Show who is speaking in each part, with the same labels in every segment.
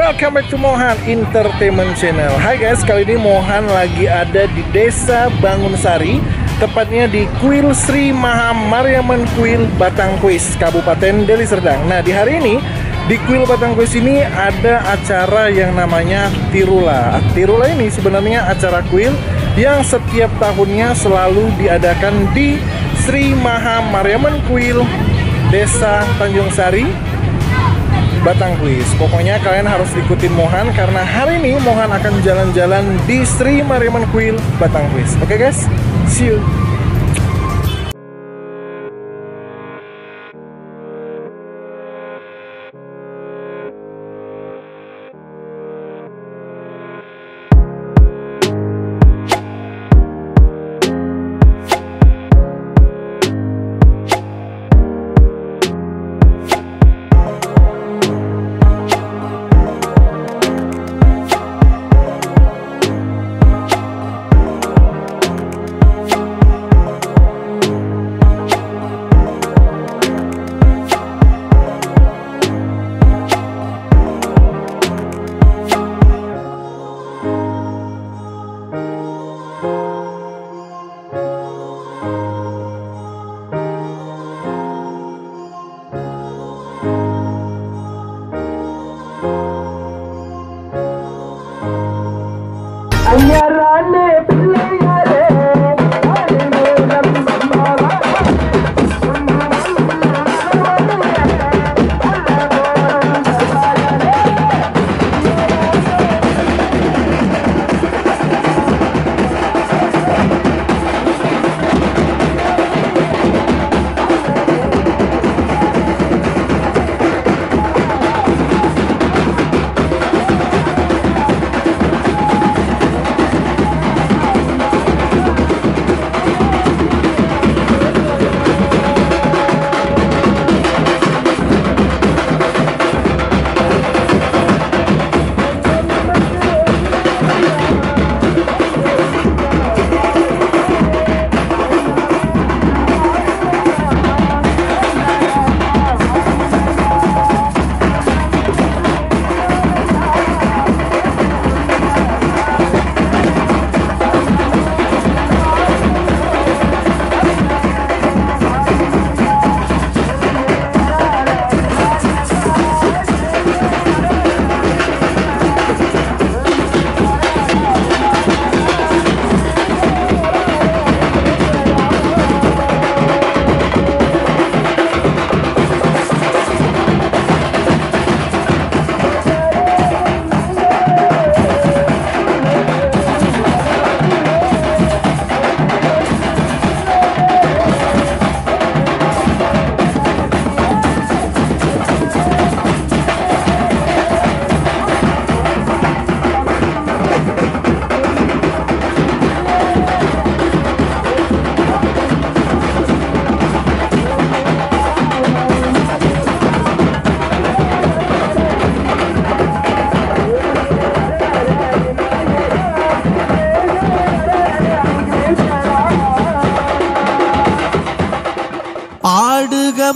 Speaker 1: welcome back to Mohan Entertainment Channel. Hai guys, kali ini Mohan lagi ada di Desa Bangunsari, tepatnya di Kuil Sri Maha Mariamman Kuil Batangkuis, Kabupaten Deli Serdang. Nah, di hari ini di Kuil Batangkuis ini ada acara yang namanya Tirula. Tirula ini sebenarnya acara kuil yang setiap tahunnya selalu diadakan di Sri Maha Mariamman Kuil Desa Tanjung Sari, Batangkuis. Pokoknya kalian harus ikutin Mohan karena hari ini Mohan akan jalan-jalan di Sri Mariamman Kuil Batangkuis. Oke guys, see you.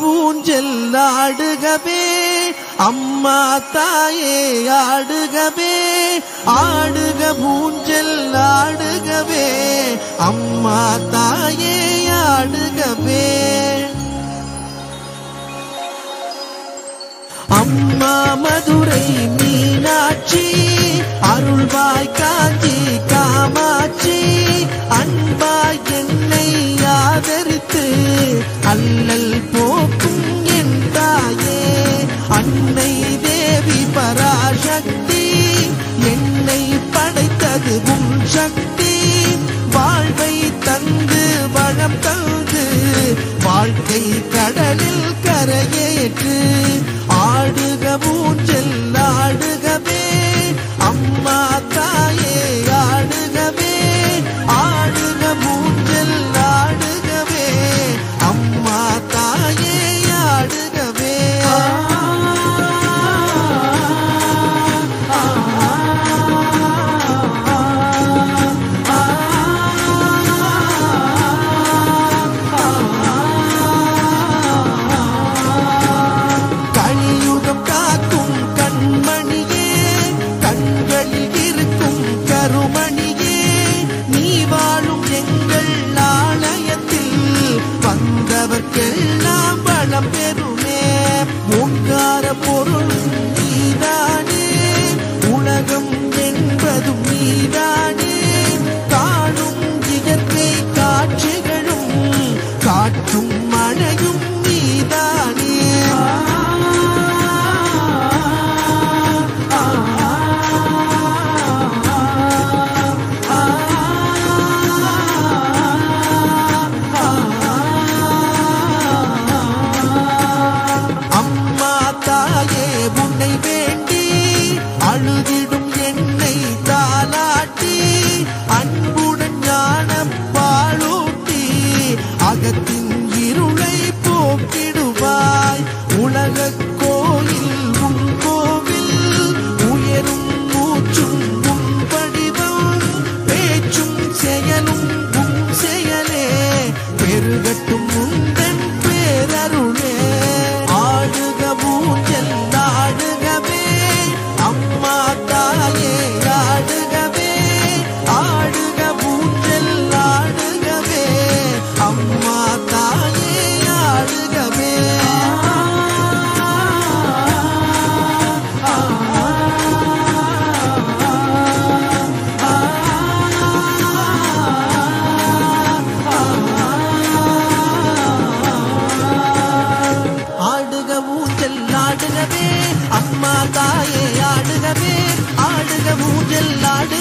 Speaker 2: ஊஞ்சல் ஆடுகவே அம்மா தாயே ஆடுகவே, ஆடுக ஊஞ்சல் ஆடுகவே அம்மா தாயே ஆடுகவே. அம்மா மதுரை மீனாட்சி, அருள்வாய் காஞ்சி காமாட்சி, அன்பாய் என்னை ஆதரித்து அல்லல் போக்கும் என் தாயே. அன்னை தேவி பராசக்தி, என்னை படைத்தது உன் சக்தி. வாழ்வை தந்து வளம் தந்து வாழ்க்கை கடலில் கரையேற்று, ஆடுக ஊஞ்சல் ஆடுகவே அம்மா தாயே ஆடுகவே, ஆடுக ஊஞ்சல் ஆடுகவே அம்மா தாயே.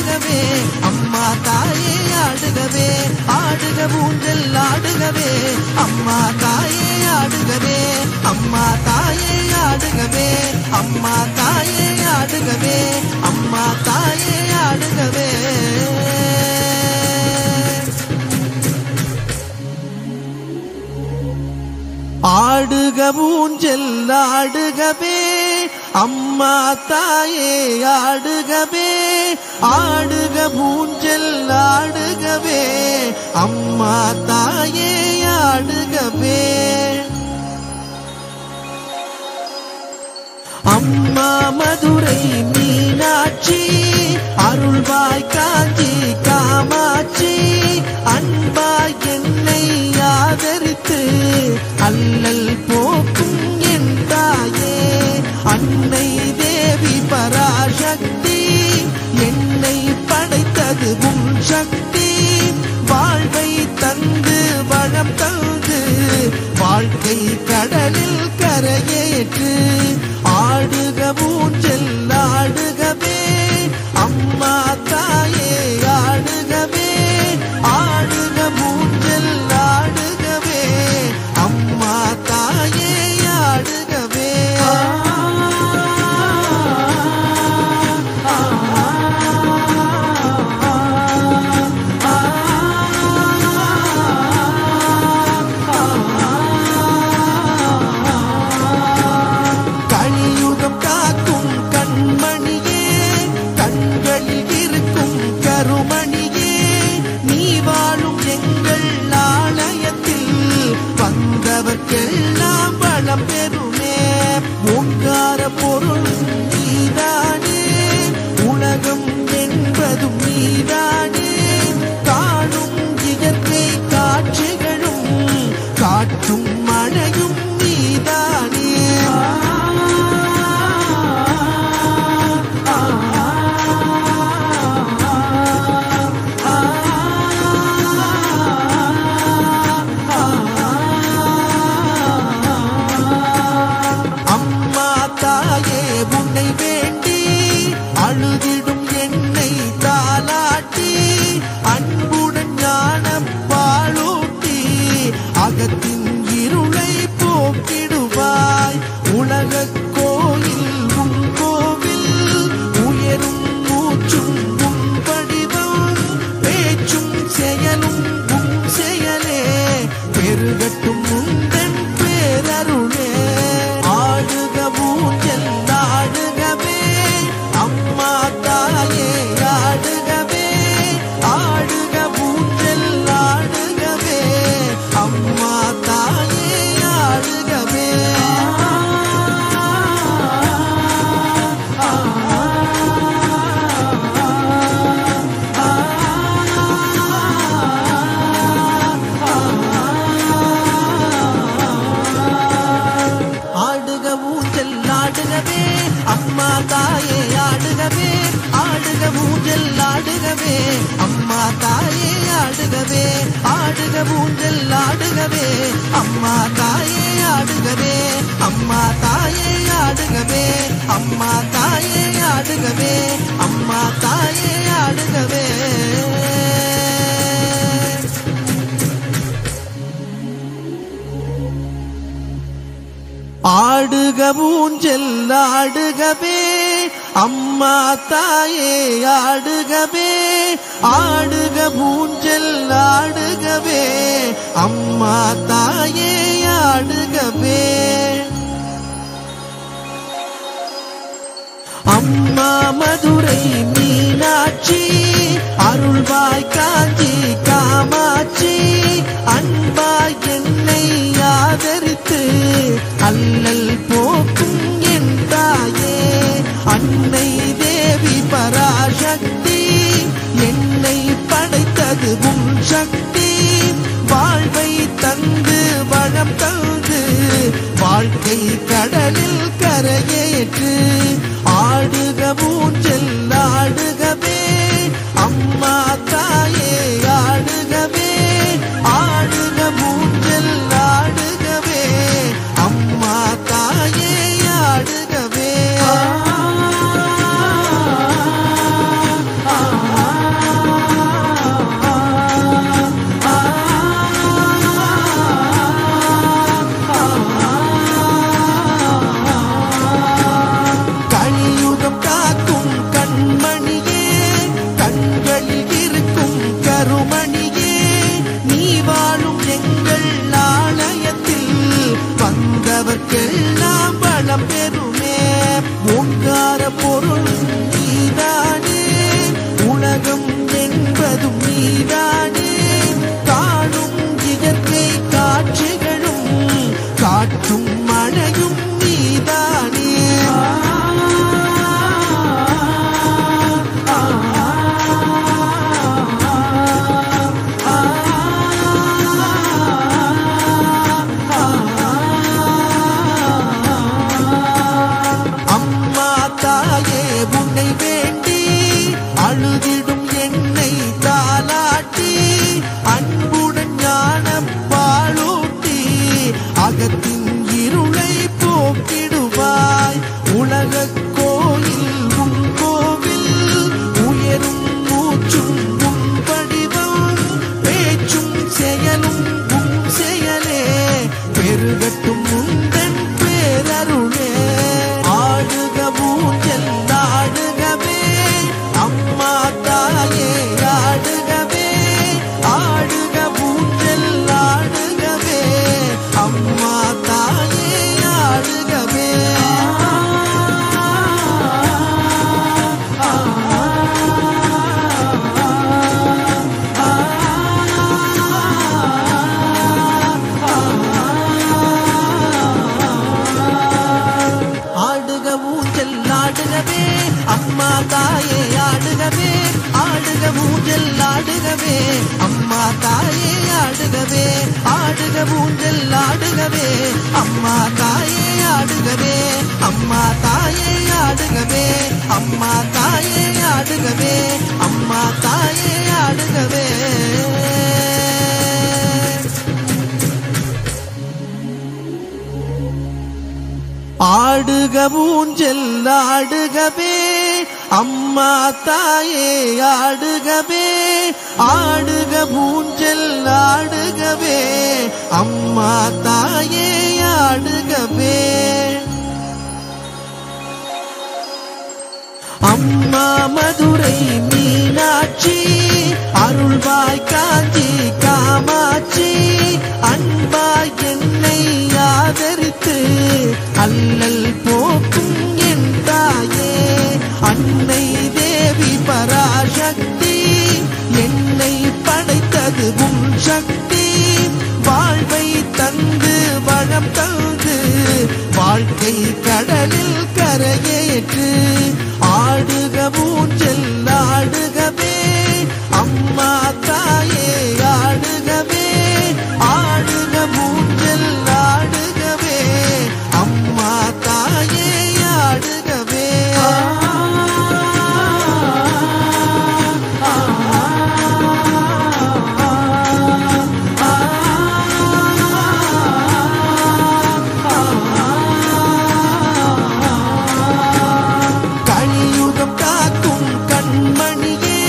Speaker 2: ஆடுகவே அம்மா தாயே ஆடுகவே ஆடுக ஊஞ்சல் ஆடுகவே அம்மா தாயே ஆடுகவே அம்மா தாயே ஆடுகவே அம்மா தாயே ஆடுகவே அம்மா தாயே ஆடுகவே ஆடுக ஊஞ்சல் ஆடுகவே அம்மா தாயே ஆடுகவே ஆடுக ஊஞ்சல் ஆடுகவே அம்மா தாயே ஆடுகவே அம்மா மதுரை மீனாட்சி அருள்வாய் காஞ்சி காமாட்சி அன்பாய் என்னை ஆதரித்து அல்லல் போக்கும் என் தாயே அன்னை தேவி பராசக்தி என்னை படைத்தது உன் சக்தி வாழ்வை தந்து வளம் தந்து வாழ்க்கை கடலில் கரையேற்று ஆடுக ஊஞ்சல் ஆடுகவே அம்மா தாயே ஆடுகவே ஆடுக ஊஞ்சல் ஆடுகவே அம்மா தாயே ஆடுகவே கலியுகம் காக்கும் கண்மணியே கண்களில் இருக்கும் கருமணியே நீ வாழும் எங்கள் ஆலயத்தில் வந்தவர்க்கெல்லாம் வளம் பெறுமே ஓங்கார பொருள் நீதானே உலகம் என்பதும் நீதானே காணும் இயற்கை காட்சிகளும் காற்றும் மழையும் நீதானே அம்மா தாயே உன்னை வேண்டி அழுதிடும் என்னை தாலாட்டி அன்புடன் ஞானம் பாலூட்டி அகத்தின் இருளை போக்கிடுவாய் உலக கோயில் உன் கோவில் உயரும் மூச்சும் உன் வடிவம் பேச்சும் செயலும் உன் செயலே பெருகட்டும் உந்தன் பேரருளே ஆடுக ஊஞ்சல் ஆடுகவே அம்மா தாயே ஆடுகவே ஆடுக ஊஞ்சல் ஆடுகவே அம்மா தாயே ஆடுகவே ஆடுக ஊஞ்சல் ஆடுகவே அம்மா தாயே ஆடுகவே ஆடுக ஊஞ்சல் ஆடுகவே அம்மா தாயே ஆடுகவே ஆடுக ஊஞ்சல் ஆடுகவே அம்மா தாயே ஆடுகவே அம்மா தாயே ஆடுகவே அம்மா தாயே ஆடுகவே அம்மா தாயே ஆடுகவே ஆடுக ஊஞ்சல் ஆடுகவே அம்மா தாயே ஆடுகவே ஆடுக ஊஞ்சல் ஆடுகவே அம்மா தாயே ஆடுகவே அம்மா மதுரை மீனாட்சி அருள்வாய் காஞ்சி காமாட்சி அன்பாய் என்னை ஆதரித்து அல்லல் போக்கும் என் தாயே அன்னை தேவி பராசக்தி என்னை படைத்தது உன் சக்தி வாழ்வை தந்து வளம் தந்து வாழ்க்கை கடலில் கரையேற்று ஆடுக ஊஞ்சல் ஆடுகவே அம்மா தாயே ஆடுகவே ஆடுக ஊஞ்சல் ஆடுகவே அம்மா தாயே ஆடுகவே என்னை தாலாட்டி அன்புடன் ஞான பாலூட்டி அகத்தின் இருளை போக்கிடுவாய். உலக கோயில் உன் கோவில் உயரும் மூச்சும் உன் வடிவம் பேச்சும் செயலும் உன் செயலே பெருகட்டும் உந்தன் பேரருளே. ஆடுக ஊஞ்சல் ஆடுகவே அம்மா தாயே ஆடுகவே ஆடுக ஊஞ்சல் ஆடுகவே அம்மா தாயே ஆடுகவே. ஆடுக ஊஞ்சல் ஆடுகவே அம்மா தாயே ஆடுகவே ஆடுக ஊஞ்சல் ஆடுகவே அம்மா தாயே ஆடுகவே ஆடுக ஊஞ்சல் ஆடுகவே அம்மா தாயே ஆடுகவே அம்மா தாயே ஆடுகவே அம்மா தாயே ஆடுகவே அம்மா தாயே ஆடுகவே. ஆடுக ஊஞ்சல் ஆடுகவே அம்மா தாயே ஆடுகவே ஆடுக ஊஞ்சல் ஆடுகவே அம்மா தாயே ஆடுகவே. அம்மா மதுரை மீனாட்சி அருள்வாய் காஞ்சி காமாட்சி அன்பாய் என்னை ஆதரித்து அல்லல் போக்கும் என் தாயே அன்னை தேவி பராசக்தி என்னை படைத்தது உன் சக்தி. வாழ்வை தந்து வளம் தந்து வாழ்க்கை கடலில் கரையேற்று ஆடுக ஊஞ்சல் ஆடுகவே அம்மா தாயே ஆடுகவே ஆடுக ஊஞ்சல் ஆடுகவே அம்மா தாயே ஆடுகவே. கலியுகம் காக்கும் கண்மணியே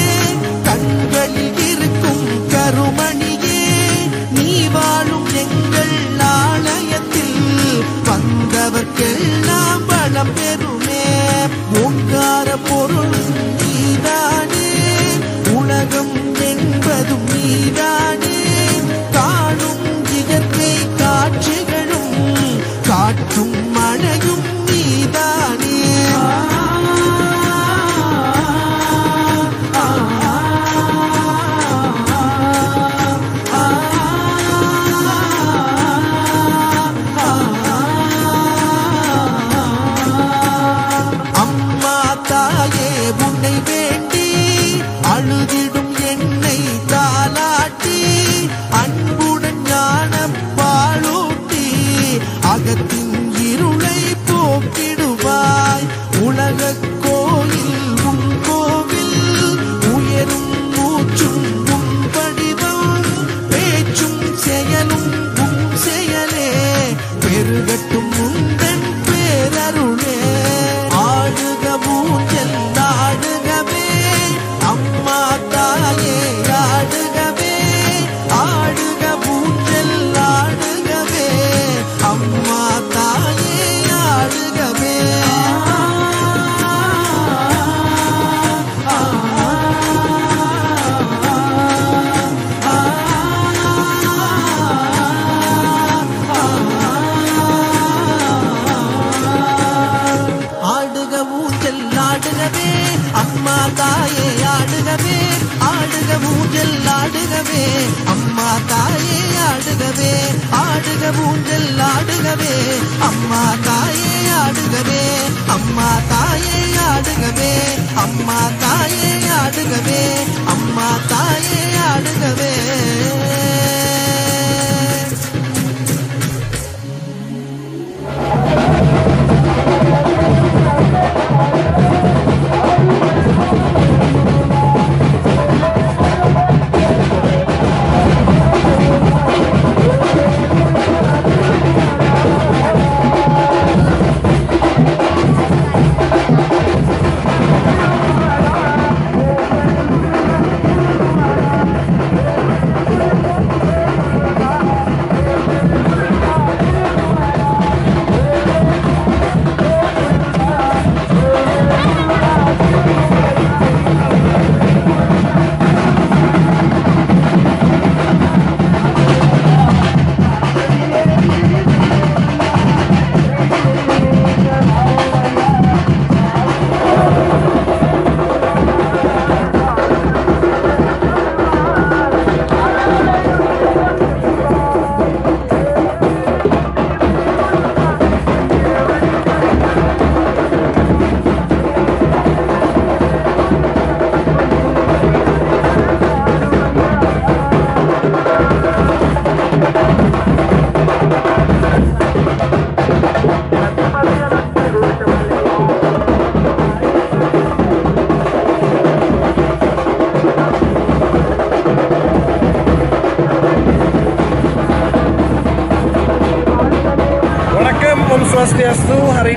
Speaker 2: கண்களில் இருக்கும் கருமணியே நீ வாழும் எங்கள் ஆலயத்தில் வந்தவர்க்கெல்லாம் வளம் பெறுமே. ஓங்கார பொருள் நீதானே உலகம் என்பதும் நீதானே காணும் இயற்கை காட்சிகளும் காற்றும் மழையும் நீதானே. அம்மா தாயே உன்னை வேண்டி அழுதிடும் என்னை தாலாட்டி அன்புடன் ஞான பாலூட்டி அகத்தின் இருளை போக்கிடுவாய். உலக கோயில் உன் கோவில் உயரும் மூச்சும் உன் வடிவம் பேச்சும் செயலும் உன் செயலே பெருகட்டும் உந்தன் பேரருளே. ஆடுக ஊஞ்சல் ஆடுகவே அம்மா தாயே ஆடுகவே ஆடுக ஊஞ்சல் ஆடுகவே அம்மா தாயே ஆடுகவே. ஆடுக ஊஞ்சல் ஆடுகவே அம்மா தாயே ஆடுகவே ஆடுக ஊஞ்சல் ஆடுகவே அம்மா தாயே ஆடுகவே ஆடுக ஊஞ்சல் ஆடுகவே அம்மா தாயே ஆடுகவே அம்மா தாயே ஆடுகவே அம்மா தாயே ஆடுகவே அம்மா தாயே ஆடுகவே.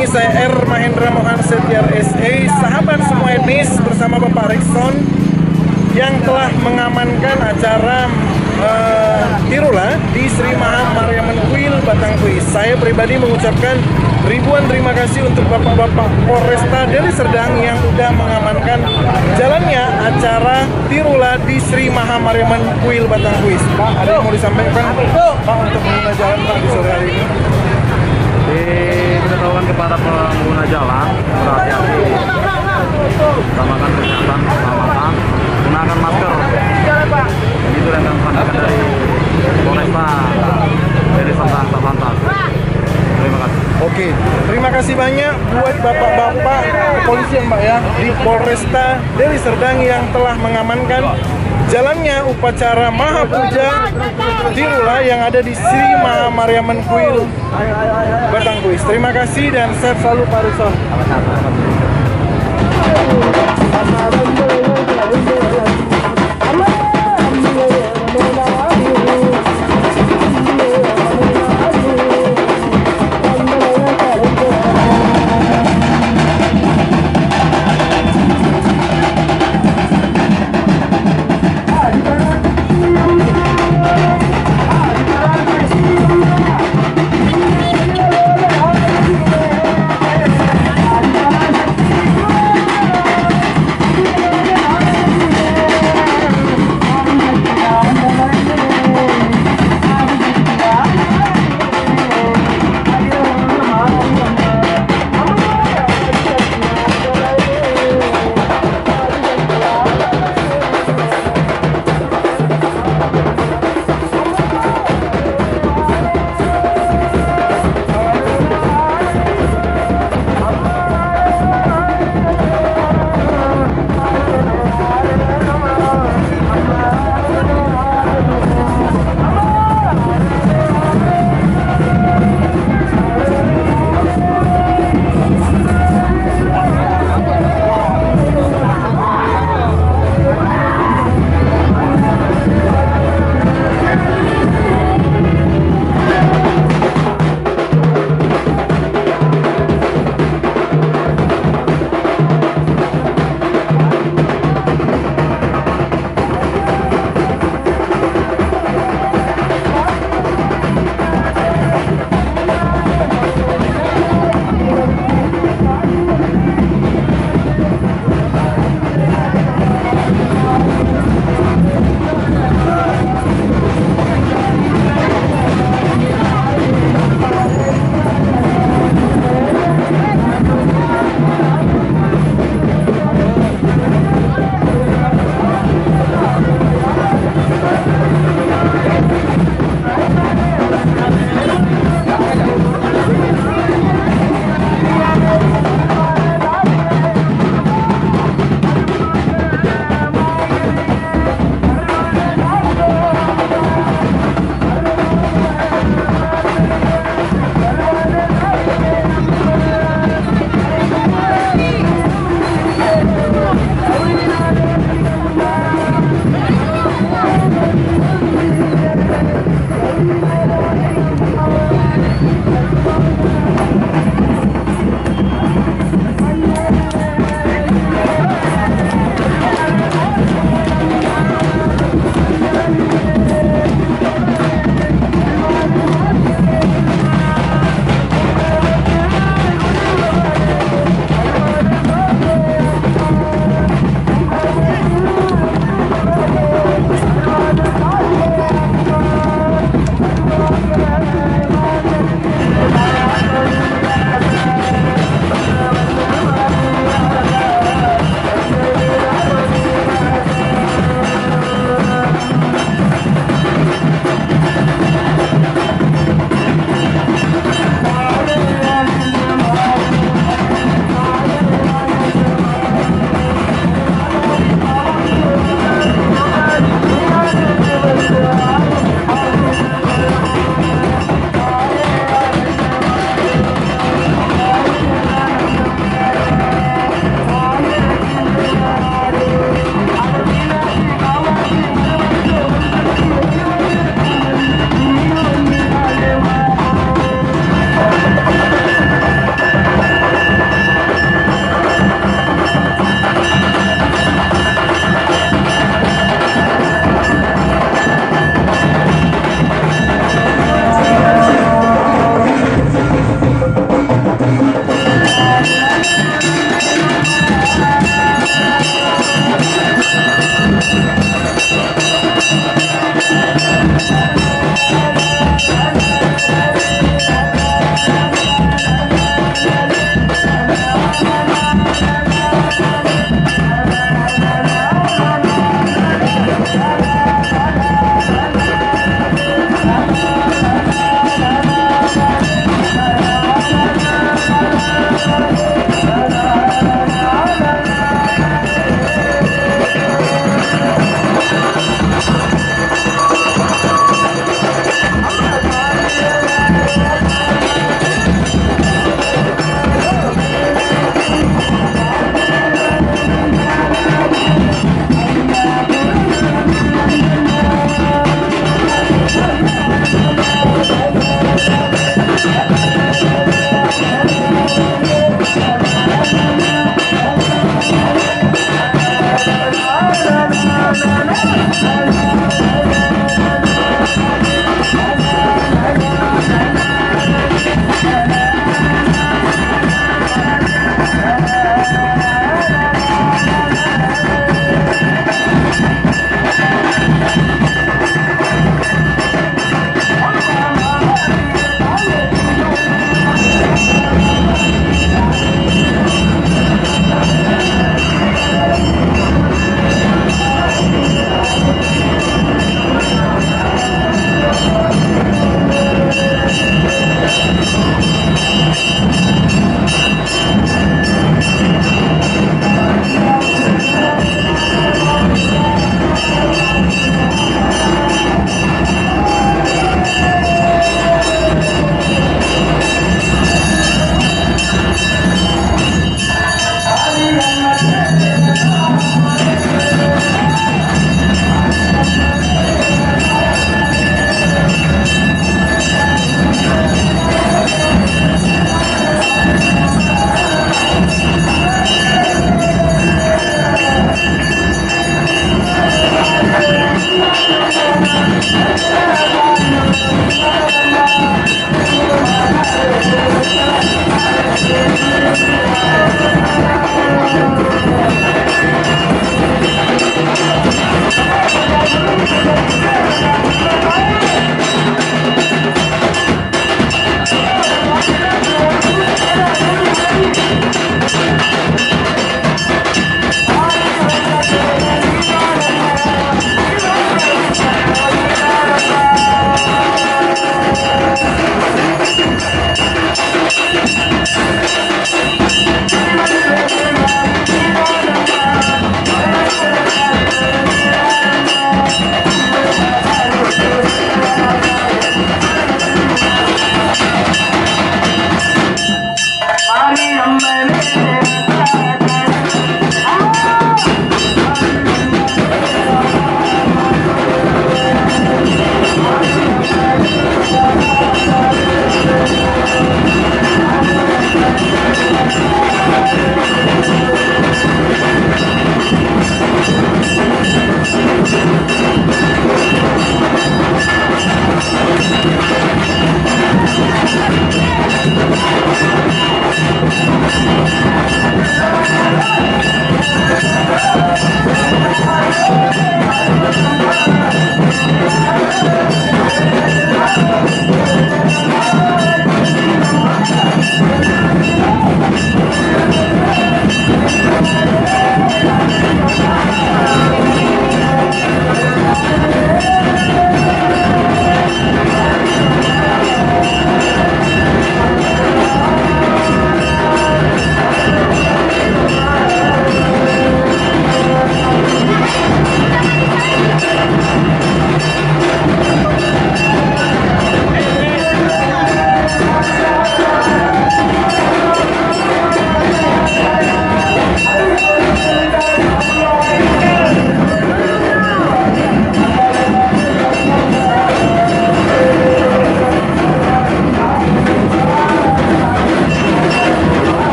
Speaker 1: ini saya R. Mahendra Mohan Setiar SA, sahabat semua etnis bersama Bapak Rikson yang telah mengamankan acara Tirula di Sri Maha Mariamman Kuil Batangkuis. Saya pribadi mengucapkan ribuan terima kasih untuk Bapak-Bapak Polresta Deli Serdang yang sudah mengamankan jalannya acara Tirula di Sri Maha Mariamman Kuil Batangkuis. Pak, ada yang mau disampaikan Pak untuk pengguna jalan Pak di sore hari ini?
Speaker 3: Diberitahukan kepada pengguna jalan berhati-hati, utamakan kesehatan, keselamatan, gunakan masker. Itu yang kami sampaikan dari Polresta Deli Serdang Satlantas. Terima kasih.
Speaker 1: Oke, terima kasih banyak buat bapak-bapak kepolisian Mbak ya di Polresta Deli Serdang yang telah mengamankan jalannya upacara Maha Puja Tirula yang ada di Sri Maha Mariamman Kuil Batangkuis. Terima kasih dan sehat selalu Pak Rikson.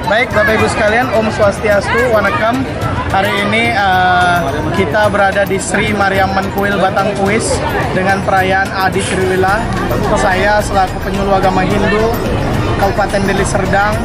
Speaker 4: Baik Bapak Ibu sekalian, Om Swastiastu, Wanakam. Hari ini kita berada di Sri Mariamman Kuil Batangkuis dengan perayaan Adi Triwila. Saya selaku penyuluh agama Hindu Kabupaten Deli Serdang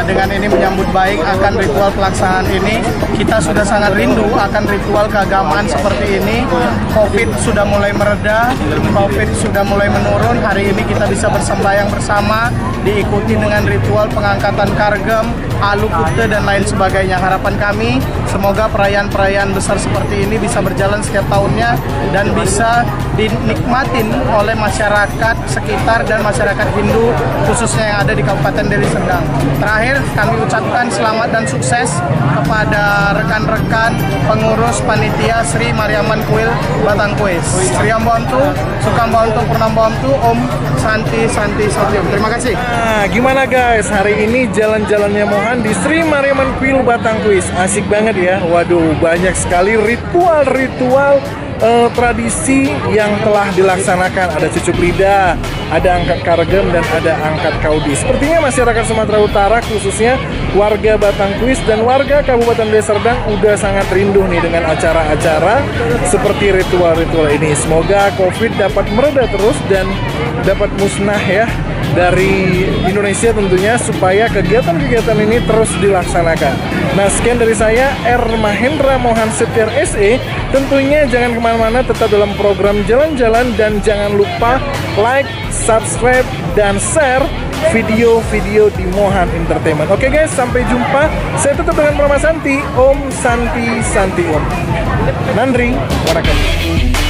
Speaker 4: dengan ini menyambut baik akan ritual pelaksanaan ini. Kita sudah sangat rindu akan ritual keagamaan seperti ini. Covid sudah mulai mereda, Covid sudah mulai menurun. Hari ini kita bisa bersembahyang bersama, diikuti dengan ritual pengangkatan kargem, alu kute, dan lain sebagainya. Harapan kami semoga perayaan-perayaan besar seperti ini bisa berjalan setiap tahunnya dan bisa dinikmatin oleh masyarakat sekitar dan masyarakat Hindu khususnya yang ada di Kabupaten Deli Serdang. Terakhir kami ucapkan selamat dan sukses kepada rekan-rekan pengurus panitia Sri Mariamman Kuil Batang Kuis. Sri Ambontu, Sukam Bontu, Purnam Bontu, Om Santi Santi Satyam. Terima kasih.
Speaker 1: Nah, gimana guys? Hari ini jalan-jalannya Mohan di Sri Mariamman Kuil Batang Kuis. Asik banget ya. Waduh, banyak sekali ritual-ritual tradisi yang telah dilaksanakan. Ada cucuk lidah, ada angkat kargem, dan ada angkat kaudi. Sepertinya masyarakat Sumatera Utara, khususnya warga Batang Kuis dan warga Kabupaten Deli Serdang udah sangat rindu nih dengan acara-acara seperti ritual-ritual ini. Semoga Covid dapat mereda terus dan dapat musnah ya dari Indonesia tentunya, supaya kegiatan-kegiatan ini terus dilaksanakan. Nah, sekian dari saya, R. Mahendra Mohan Setiar SE. Tentunya jangan kemana-mana, tetap dalam program Jalan-Jalan, dan jangan lupa like, subscribe, dan share video-video di Mohan Entertainment. Oke guys, sampai jumpa. Saya tutup dengan Mama Santi. Om Santi Santi Om. Nandri, wanakkam.